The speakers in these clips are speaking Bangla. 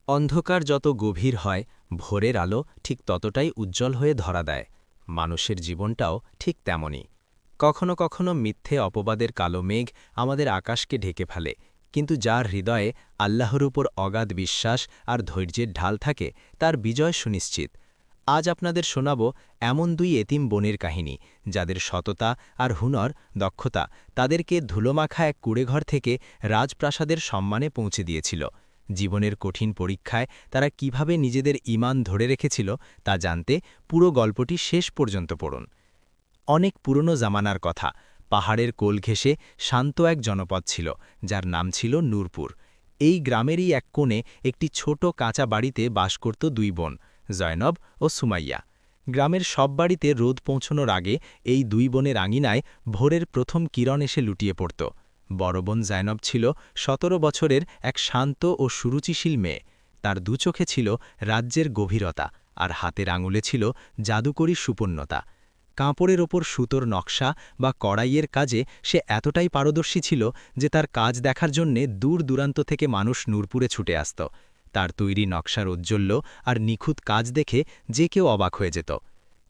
অন্ধকার যত গভীর হয় ভোরের আলো ঠিক ততটাই উজ্জ্বল হয়ে ধরা দেয়। মানুষের জীবনটাও ঠিক তেমনই। কখনো কখনো মিথ্যে অপবাদের কালো মেঘ আমাদের আকাশকে ঢেকে ফেলে, কিন্তু যার হৃদয়ে আল্লাহর উপর অগাধ বিশ্বাস আর ধৈর্যের ঢাল থাকে, তার বিজয় সুনিশ্চিত। আজ আপনাদের শোনাব এমন দুই এতিম বোনের কাহিনী, যাদের সততা আর হুনর, দক্ষতা তাদেরকে ধুলোমাখা এক কুড়েঘর থেকে রাজপ্রাসাদের সম্মানে পৌঁছে দিয়েছিল। জীবনের কঠিন পরীক্ষায় তারা কিভাবে নিজেদের ঈমান ধরে রেখেছিল তা জানতে পুরো গল্পটি শেষ পর্যন্ত পড়ুন। অনেক পুরনো জামানার কথা, পাহাড়ের কোল ঘেঁষে শান্ত এক জনপদ ছিল, যার নাম ছিল নূরপুর। এই গ্রামেরই এক কোণে একটি ছোট কাঁচা বাড়িতে বাস করত দুই বোন, জয়নব ও সুমাইয়া। গ্রামের সব বাড়িতে রোদ পৌঁছনোর আগে এই দুই বোনের আঙিনায় ভোরের প্রথম কিরণ এসে লুটিয়ে পড়ত। বড় বোন জয়নব ছিল ১৭ বছরের এক শান্ত ও সুরুচিশীল মেয়ে। তার দুচোখে ছিল রাজ্যের গভীরতা, আর হাতের আঙুলে ছিল জাদুকরী সুপন্নতা। কাপড়ের ওপর সুতোর নকশা বা কড়াইয়ের কাজে সে এতটাই পারদর্শী ছিল যে তার কাজ দেখার জন্যে দূর দূরান্ত থেকে মানুষ নূরপুরে ছুটে আসত। তার তৈরি নকশার ঔজ্জ্বল্য আর নিখুঁত কাজ দেখে যে কেউ অবাক হয়ে যেত।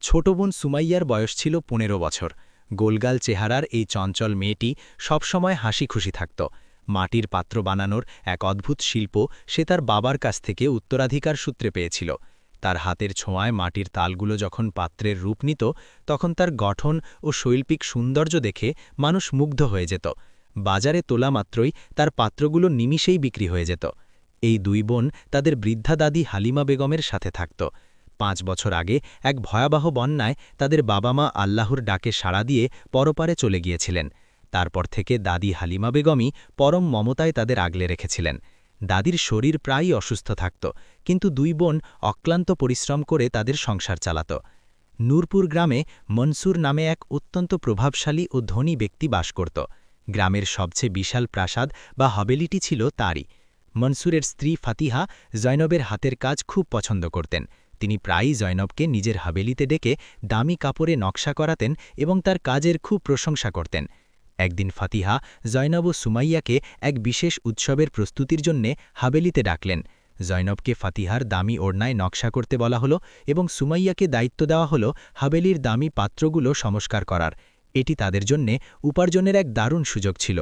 ছোট বোন সুমাইয়ার বয়স ছিল ১৫ বছর। গোলগাল চেহারার এই চঞ্চল মেয়েটি সবসময় হাসি খুশি থাকত। মাটির পাত্র বানানোর এক অদ্ভুত শিল্প সে তার বাবার কাছ থেকে উত্তরাধিকার সূত্রে পেয়েছিল। তার হাতের ছোঁয়ায় মাটির তালগুলো যখন পাত্রের রূপ নিত, তখন তার গঠন ও শৈল্পিক সৌন্দর্য দেখে মানুষ মুগ্ধ হয়ে যেত। বাজারে তোলা মাত্রই তার পাত্রগুলো নিমিষেই বিক্রি হয়ে যেত। এই দুই বোন তাদের বৃদ্ধা দাদি হালিমা বেগমের সাথে থাকত। ৫ বছর আগে এক ভয়াবহ বন্যায় তাদের বাবা মা আল্লাহর ডাকে সাড়া দিয়ে পরপারে চলে গিয়েছিলেন। তারপর থেকে দাদি হালিমা বেগমই পরম মমতায় তাদের আগলে রেখেছিলেন। দাদির শরীর প্রায়ই অসুস্থ থাকত, কিন্তু দুই বোন অক্লান্ত পরিশ্রম করে তাদের সংসার চালাত। নূরপুর গ্রামে মনসুর নামে এক অত্যন্ত প্রভাবশালী ও ধনী ব্যক্তি বাস করত। গ্রামের সবচেয়ে বিশাল প্রাসাদ বা হবেলিটি ছিল তারই। মনসুরের স্ত্রী ফাতিহা জয়নবের হাতের কাজ খুব পছন্দ করতেন। তিনি প্রায়ই জয়নবকে নিজের হাবেলিতে ডেকে দামি কাপড়ে নকশা করাতেন এবং তার কাজের খুব প্রশংসা করতেন। একদিন ফাতিহা জয়নব ও সুমাইয়াকে এক বিশেষ উৎসবের প্রস্তুতির জন্যে হাবেলিতে ডাকলেন। জয়নবকে ফাতিহার দামি ওড়নায় নকশা করতে বলা হলো এবং সুমাইয়াকে দায়িত্ব দেওয়া হলো হাবেলির দামি পাত্রগুলো সংস্কার করার। এটি তাদের জন্যে উপার্জনের এক দারুণ সুযোগ ছিল।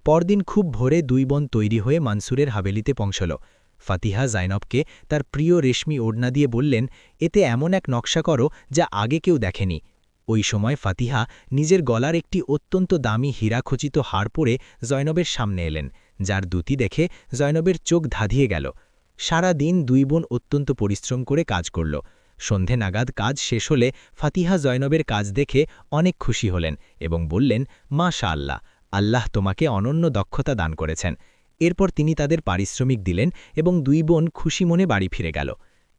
পরদিন খুব ভোরে দুই বোন তৈরি হয়ে মানসুরের হাবেলিতে পৌঁছল। ফাতিহা জয়নবকে তার প্রিয় রেশমি ওড়না দিয়ে বললেন, এতে এমন এক নকশা করো যা আগে কেউ দেখেনি। ওই সময় ফাতিহা নিজের গলার একটি অত্যন্ত দামি হীরাখচিত হাড় পরে জয়নবের সামনে এলেন, যার দুটি দেখে জয়নবের চোখ ধাঁধিয়ে গেল। সারা দিন দুই বোন অত্যন্ত পরিশ্রম করে কাজ করল। সন্ধে নাগাদ কাজ শেষ হলে ফাতিহা জয়নবের কাজ দেখে অনেক খুশি হলেন এবং বললেন, মাশা আল্লাহ, আল্লাহ তোমাকে অনন্য দক্ষতা দান করেছেন। এরপর তিনি তাদের পারিশ্রমিক দিলেন এবং দুই বোন খুশি মনে বাড়ি ফিরে গেল।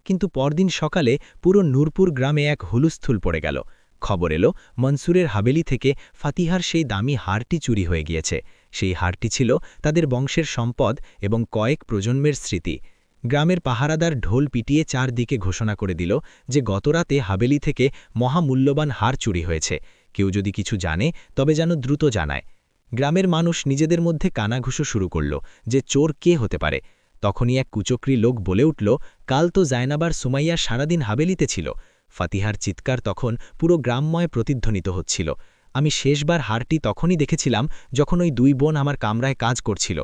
কিন্তু পরদিন সকালে পুরো নূরপুর গ্রামে এক হুলস্থুল পড়ে গেল। খবর এলো মনসুরের হাবেলি থেকে ফাতিহার সেই দামি হারটি চুরি হয়ে গিয়েছে। সেই হারটি ছিল তাদের বংশের সম্পদ এবং কয়েক প্রজন্মের স্মৃতি। গ্রামের পাহারাদার ঢোল পিটিয়ে চারদিকে ঘোষণা করে দিল যে গতরাতে হাবেলি থেকে মহামূল্যবান হার চুরি হয়েছে। কেউ যদি কিছু জানে তবে যেন দ্রুত জানায়। গ্রামের মানুষ নিজেদের মধ্যে কানাঘুষো শুরু করল যে চোর কে হতে পারে। তখনই এক কুচক্রী লোক বলে উঠল, কাল তো জায়নাবার সুমাইয়া সারাদিন হাবেলিতে ছিল। ফাতিহার চিৎকার তখন পুরো গ্রামময় প্রতিধ্বনিত হচ্ছিল। আমি শেষবার হারটি তখনই দেখেছিলাম যখন ওই দুই বোন আমার কামরায় কাজ করছিল।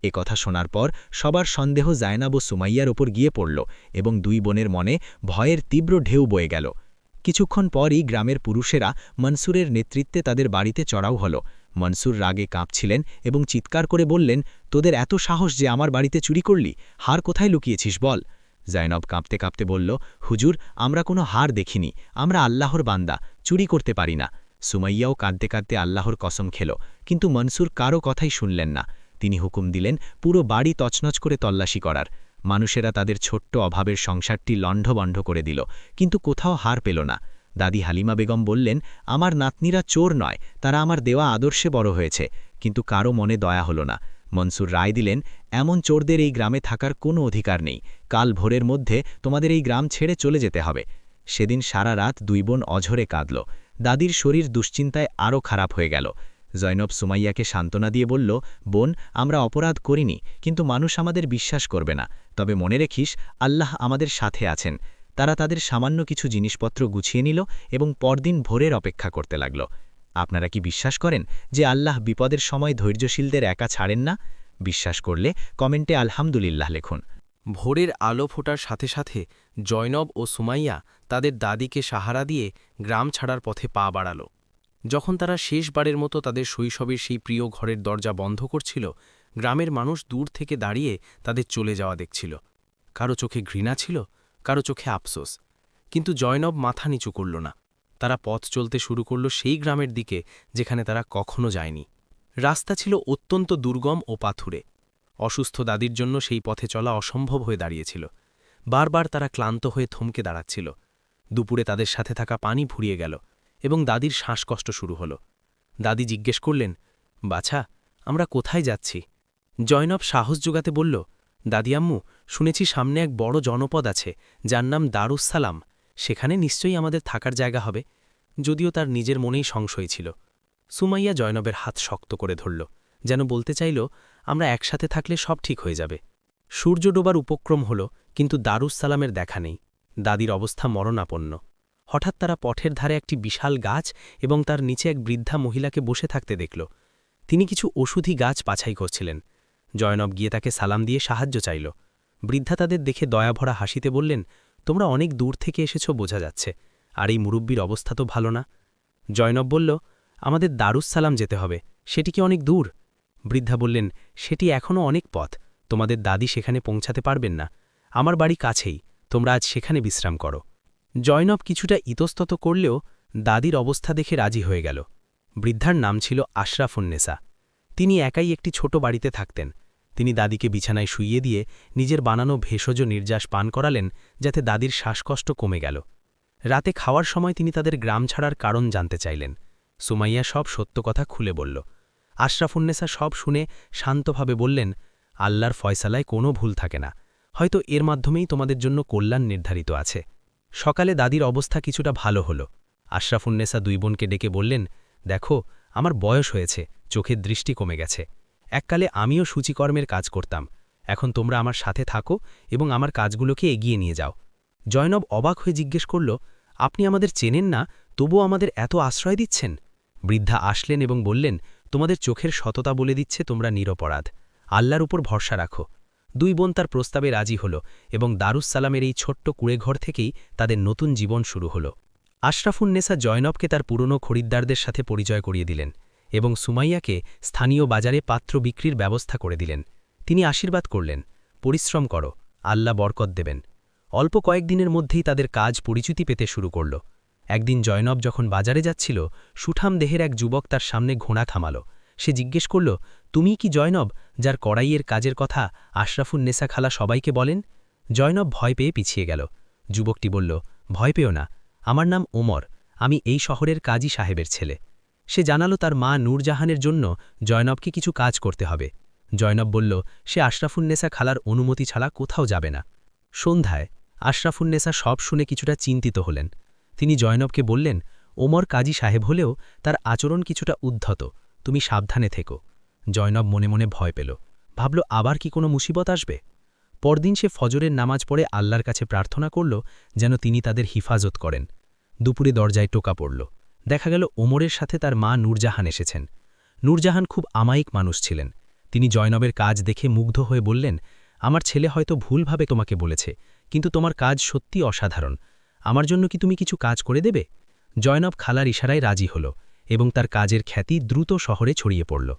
এ কথা শোনার পর সবার সন্দেহ জায়নাব ও সুমাইয়ার ওপর গিয়ে পড়ল এবং দুই বোনের মনে ভয়ের তীব্র ঢেউ বয়ে গেল। কিছুক্ষণ পরই গ্রামের পুরুষেরা মনসুরের নেতৃত্বে তাদের বাড়িতে চড়াও হল। মনসুর রাগে কাঁপছিলেন এবং চিৎকার করে বললেন, তোদের এত সাহস যে আমার বাড়িতে চুরি করলি? হার কোথায় লুকিয়েছিস বল? জায়নব কাঁপতে কাঁপতে বলল, হুজুর, আমরা কোনো হার দেখিনি, আমরা আল্লাহর বান্দা, চুরি করতে পারি না। সুমাইয়াও কাঁদতে কাঁদতে আল্লাহর কসম খেল, কিন্তু মনসুর কারও কথাই শুনলেন না। তিনি হুকুম দিলেন পুরো বাড়ি তছনছ করে তল্লাশি করার। মানুষেরা তাদের ছোট্ট অভাবের সংসারটি লণ্ডভণ্ড করে দিল, কিন্তু কোথাও হার পেল না। দাদি হালিমা বেগম বললেন, আমার নাতনিরা চোর নয়, তারা আমার দেওয়া আদর্শে বড় হয়েছে। কিন্তু কারও মনে দয়া হল না। মনসুর রায় দিলেন, এমন চোরদের এই গ্রামে থাকার কোনো অধিকার নেই। কাল ভোরের মধ্যে তোমাদের এই গ্রাম ছেড়ে চলে যেতে হবে। সেদিন সারা রাত দুই বোন অঝরে কাঁদল। দাদির শরীর দুশ্চিন্তায় আরও খারাপ হয়ে গেল। জয়নব সুমাইয়াকে সান্ত্বনা দিয়ে বলল, বোন, আমরা অপরাধ করিনি, কিন্তু মানুষ আমাদের বিশ্বাস করবে না। তবে মনে রেখিস, আল্লাহ আমাদের সাথে আছেন। তারা তাদের সামান্য কিছু জিনিসপত্র গুছিয়ে নিল এবং পরদিন ভোরের অপেক্ষা করতে লাগল। আপনারা কি বিশ্বাস করেন যে আল্লাহ বিপদের সময় ধৈর্যশীলদের একা ছাড়েন না? বিশ্বাস করলে কমেন্টে আলহামদুলিল্লাহ লিখুন। ভোরের আলো ফোটার সাথে সাথে জয়নব ও সুমাইয়া তাদের দাদিকে সাহারা দিয়ে গ্রাম ছাড়ার পথে পা বাড়াল। যখন তারা শেষবারের মতো তাদের শৈশবের সেই প্রিয় ঘরের দরজা বন্ধ করছিল, গ্রামের মানুষ দূর থেকে দাঁড়িয়ে তাদের চলে যাওয়া দেখছিল। কারো চোখে ঘৃণা ছিল, কারো চোখে আফসোস, কিন্তু জয়নব মাথা নিচু করল না। তারা পথ চলতে শুরু করল সেই গ্রামের দিকে যেখানে তারা কখনো যায়নি। রাস্তা ছিল অত্যন্ত দুর্গম ও পাথুরে। অসুস্থ দাদির জন্য সেই পথে চলা অসম্ভব হয়ে দাঁড়িয়েছিল। বারবার তারা ক্লান্ত হয়ে থমকে দাঁড়াচ্ছিল। দুপুরে তাদের সাথে থাকা পানি ফুরিয়ে গেল এবং দাদির শ্বাসকষ্ট শুরু হল। দাদি জিজ্ঞেস করলেন, বাছা, আমরা কোথায় যাচ্ছি? জয়নব সাহস জোগাতে বলল, দাদি আম্মু, শুনেছি সামনে এক বড় জনপদ আছে যার নাম দারুস-সালাম। সেখানে নিশ্চয়ই আমাদের থাকার জায়গা হবে। যদিও তার নিজের মনেই সংশয় ছিল। সুমাইয়া জয়নবের হাত শক্ত করে ধরল, যেন বলতে চাইল, আমরা একসাথে থাকলে সব ঠিক হয়ে যাবে। সূর্য ডোবার উপক্রম হল, কিন্তু দারুস-সালামের দেখা নেই। দাদির অবস্থা মরণাপন্ন। হঠাৎ তারা পথের ধারে একটি বিশাল গাছ এবং তার নিচে এক বৃদ্ধা মহিলাকে বসে থাকতে দেখল। তিনি কিছু ওষুধি গাছ বাছাই করছিলেন। জয়নব গিয়ে তাকে সালাম দিয়ে সাহায্য চাইল। বৃদ্ধা তাদের দেখে দয়াভরা হাসিতে বললেন, তোমরা অনেক দূর থেকে এসেছ বোঝা যাচ্ছে, আর এই মুরব্বির অবস্থা তো ভালো না। জয়নব বলল, আমাদের দারুস-সালাম যেতে হবে, সেটি কি অনেক দূর? বৃদ্ধা বললেন, সেটি এখনও অনেক পথ, তোমাদের দাদি সেখানে পৌঁছাতে পারবেন না। আমার বাড়ি কাছেই, তোমরা আজ সেখানে বিশ্রাম করো। জয়নব কিছুটা ইতস্তত করলেও দাদির অবস্থা দেখে রাজি হয়ে গেল। বৃদ্ধার নাম ছিল আশরাফুন্নেসা। তিনি একাই একটি ছোট বাড়িতে থাকতেন। তিনি দাদিকে বিছানায় শুইয়ে দিয়ে নিজের বানানো ভেষজ নির্যাস পান করালেন, যাতে দাদির শ্বাসকষ্ট কমে গেল। রাতে খাওয়ার সময় তিনি তাদের গ্রাম ছাড়ার কারণ জানতে চাইলেন। সুমাইয়া সব সত্য কথা খুলে বলল। আশরাফুন্নেসা সব শুনে শান্তভাবে বললেন, আল্লাহর ফয়সালায় কোনো ভুল থাকে না, হয়তো এর মাধ্যমেই তোমাদের জন্য কল্যাণ নির্ধারিত আছে। সকালে দাদির অবস্থা কিছুটা ভালো হল। আশরাফুন্নেসা দুই বোনকে ডেকে বললেন, দেখো, আমার বয়স হয়েছে, চোখের দৃষ্টি কমে গেছে। এককালে আমিও সূচিকর্মের কাজ করতাম, এখন তোমরা আমার সাথে থাকো এবং আমার কাজগুলোকে এগিয়ে নিয়ে যাও। জয়নব অবাক হয়ে জিজ্ঞেস করল, আপনি আমাদের চেনেন না, তবুও আমাদের এত আশ্রয় দিচ্ছেন? বৃদ্ধা আসলেন এবং বললেন, তোমাদের চোখের সততা বলে দিচ্ছে তোমরা নিরপরাধ। আল্লাহর উপর ভরসা রাখো। দুই বোন তার প্রস্তাবে রাজি হল এবং দারুস-সালামের এই ছোট্ট কুঁড়েঘর থেকেই তাদের নতুন জীবন শুরু হল। আশরাফুন্নেসা জয়নবকে তার পুরনো খরিদ্দারদের সাথে পরিচয় করিয়ে দিলেন এবং সুমাইয়াকে স্থানীয় বাজারে পাত্র বিক্রির ব্যবস্থা করে দিলেন। তিনি আশীর্বাদ করলেন, পরিশ্রম করো, আল্লাহ বরকত দেবেন। অল্প কয়েকদিনের মধ্যেই তাদের কাজ পরিচিতি পেতে শুরু করল। একদিন জয়নব যখন বাজারে যাচ্ছিল, সুঠাম দেহের এক যুবক তার সামনে ঘোড়া থামাল। সে জিজ্ঞেস করল, তুমিই কি জয়নব, যার কড়াইয়ের কাজের কথা আশরাফুন্নেসা খালা সবাইকে বলেন? জয়নব ভয় পেয়ে পিছিয়ে গেল। যুবকটি বলল, ভয় পেও না, আমার নাম ওমর, আমি এই শহরের কাজী সাহেবের ছেলে। সে জানালো তার মা নূরজাহানের জন্য জয়নবকে কিছু কাজ করতে হবে। জয়নব বলল, সে আশরাফুন্নেসা খালার অনুমতি ছাড়া কোথাও যাবে না। সন্ধ্যায় আশরাফুন্নেসা সব শুনে কিছুটা চিন্তিত হলেন। তিনি জয়নবকে বললেন, ওমর কাজী সাহেব হলেও তার আচরণ কিছুটা উদ্ধত, তুমি সাবধানে থেকো। জয়নব মনে মনে ভয় পেল, ভাবল আবার কি কোনো মুসিবত আসবে। পরদিন সে ফজরের নামাজ পড়ে আল্লাহর কাছে প্রার্থনা করল যেন তিনি তাদের হিফাজত করেন। দুপুরে দরজায় টোকা পড়ল। দেখা গেল ওমরের সাথে তার মা নূরজাহান এসেছেন। নূরজাহান খুব আমায়িক মানুষ ছিলেন। তিনি জয়নবের কাজ দেখে মুগ্ধ হয়ে বললেন, আমার ছেলে হয়তো ভুলভাবে তোমাকে বলেছে, কিন্তু তোমার কাজ সত্যি অসাধারণ। আমার জন্য কি তুমি কিছু কাজ করে দেবে? জয়নব খালার ইশারায় রাজি হল এবং তার কাজের খ্যাতি দ্রুত শহরে ছড়িয়ে পড়ল।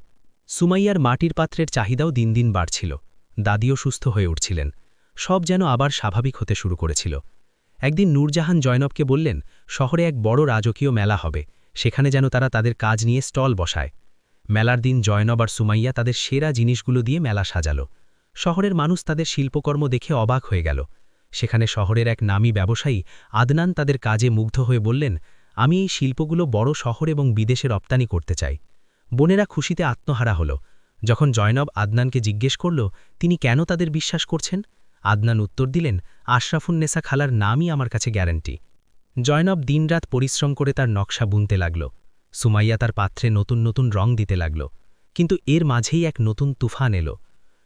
সুমাইয়ার মাটির পাত্রের চাহিদাও দিন দিন বাড়ছিল। দাদিও সুস্থ হয়ে উঠছিলেন। সব যেন আবার স্বাভাবিক হতে শুরু করেছিল। একদিন নূরজাহান জয়নবকে বললেন, শহরে এক বড় রাজকীয় মেলা হবে, সেখানে যেন তারা তাদের কাজ নিয়ে স্টল বসায়। মেলার দিন জয়নব আর সুমাইয়া তাদের সেরা জিনিসগুলো দিয়ে মেলা সাজাল। শহরের মানুষ তাদের শিল্পকর্ম দেখে অবাক হয়ে গেল। সেখানে শহরের এক নামী ব্যবসায়ী আদনান তাদের কাজে মুগ্ধ হয়ে বললেন, আমি এই শিল্পগুলো বড় শহর এবং বিদেশে রপ্তানি করতে চাই। বোনেরা খুশিতে আত্মহারা হল। যখন জয়নব আদনানকে জিজ্ঞেস করল তিনি কেন তাদের বিশ্বাস করছেন, আদনান উত্তর দিলেন, আশরাফুন্নেসা খালার নামই আমার কাছে গ্যারান্টি। জয়নব দিনরাত পরিশ্রম করে তার নকশা বুনতে লাগল। সুমাইয়া তার পাত্রে নতুন নতুন রং দিতে লাগল। কিন্তু এর মাঝেই এক নতুন তুফান এলো।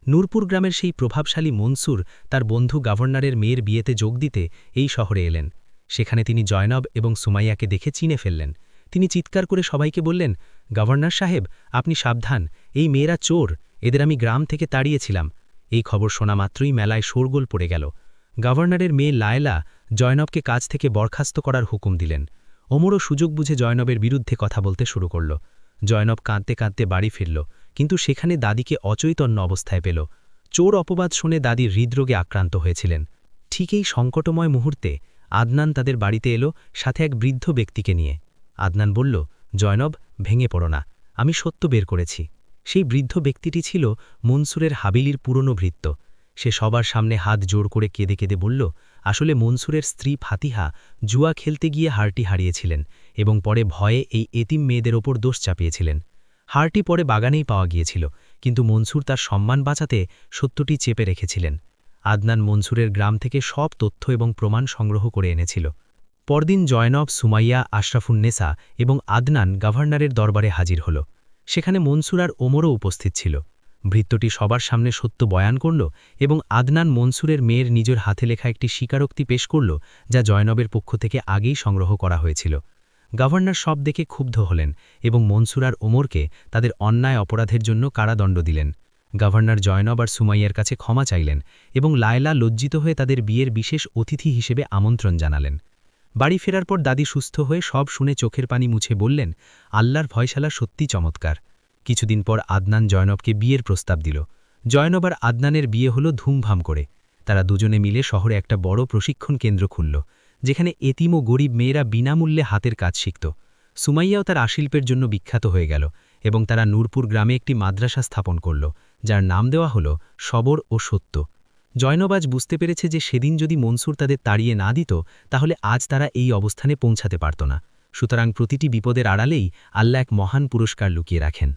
নূরপুর গ্রামের সেই প্রভাবশালী মনসুর তার বন্ধু গভর্নরের মেয়ের বিয়েতে যোগ দিতে এই শহরে এলেন। সেখানে তিনি জয়নব এবং সুমাইয়াকে দেখে চিনে ফেললেন। তিনি চিৎকার করে সবাইকে বললেন, গভর্নর সাহেব, আপনি সাবধান, এই মেয়েরা চোর, এদের আমি গ্রাম থেকে তাড়িয়েছিলাম। এই খবর শোনা মাত্রই মেলায় শোরগোল পড়ে গেল। গভর্নরের মেয়ে লায়লা জয়নবকে কাজ থেকে বরখাস্ত করার হুকুম দিলেন। ওমরও সুযোগ বুঝে জয়নবের বিরুদ্ধে কথা বলতে শুরু করল। জয়নব কাঁদতে কাঁদতে বাড়ি ফিরল, কিন্তু সেখানে দাদিকে অচৈতন্য অবস্থায় পেল। চোর অপবাদ শুনে দাদি হৃদরোগে আক্রান্ত হয়েছিলেন। ঠিক এই সংকটময় মুহূর্তে আদনান তাদের বাড়িতে এলো, সাথে এক বৃদ্ধ ব্যক্তিকে নিয়ে। আদনান বলল, জয়নব, ভেঙে পড়ো না, আমি সত্য বের করেছি। সেই বৃদ্ধ ব্যক্তিটি ছিল মনসুরের হাবিলির পুরনো ভৃত্য। সে সবার সামনে হাত জোড় করে কেঁদে কেঁদে বলল, আসলে মনসুরের স্ত্রী ফাতিহা জুয়া খেলতে গিয়ে হারটি হারিয়েছিলেন এবং পরে ভয়ে এই এতিম মেয়েদের ওপর দোষ চাপিয়েছিলেন। হারটি পরে বাগানেই পাওয়া গিয়েছিল, কিন্তু মনসুর তার সম্মান বাঁচাতে সত্যটি চেপে রেখেছিলেন। আদনান মনসুরের গ্রাম থেকে সব তথ্য এবং প্রমাণ সংগ্রহ করে এনেছিল। পরদিন জয়নব, সুমাইয়া, আশরাফুন্নেসা এবং আদনান গভর্নরের দরবারে হাজির হল। সেখানে মনসুর আর ওমরও উপস্থিত ছিল। ভৃত্যটি সবার সামনে সত্য বয়ান করল এবং আদনান মনসুরের মেয়ের নিজের হাতে লেখা একটি স্বীকারোক্তি পেশ করল, যা জয়নবের পক্ষ থেকে আগেই সংগ্রহ করা হয়েছিল। গভর্নর সব দেখে ক্ষুব্ধ হলেন এবং মনসুর আর ওমরকে তাদের অন্যায় অপরাধের জন্য কারাদণ্ড দিলেন। গভর্নর জয়নব আর সুমাইয়ার কাছে ক্ষমা চাইলেন এবং লায়লা লজ্জিত হয়ে তাদের বিয়ের বিশেষ অতিথি হিসেবে আমন্ত্রণ জানালেন। বাড়ি ফেরার পর দাদি সুস্থ হয়ে সব শুনে চোখের পানি মুছে বললেন, আল্লাহর ভয়শালা সত্যি চমৎকার। কিছুদিন পর আদনান জয়নবকে বিয়ের প্রস্তাব দিল। জয়নব আর আদনানের বিয়ে হলো ধুমধাম করে। তারা দুজনে মিলে শহরে একটা বড় প্রশিক্ষণ কেন্দ্র খুলল, যেখানে এতিম ও গরিব মেয়েরা বিনামূল্যে হাতের কাজ শিখত। সুমাইয়াও তার আশিল্পের জন্য বিখ্যাত হয়ে গেল এবং তারা নূরপুর গ্রামে একটি মাদ্রাসা স্থাপন করল, যার নাম দেওয়া হল সবর ও সত্য। জয়নব আজ বুঝতে পেরেছে যে সেদিন যদি মনসুর তাদের তাড়িয়ে না দিত, তাহলে আজ তারা এই অবস্থানে পৌঁছাতে পারত না। সুতরাং প্রতিটি বিপদের আড়ালেই আল্লাহ এক মহান পুরস্কার লুকিয়ে রাখেন।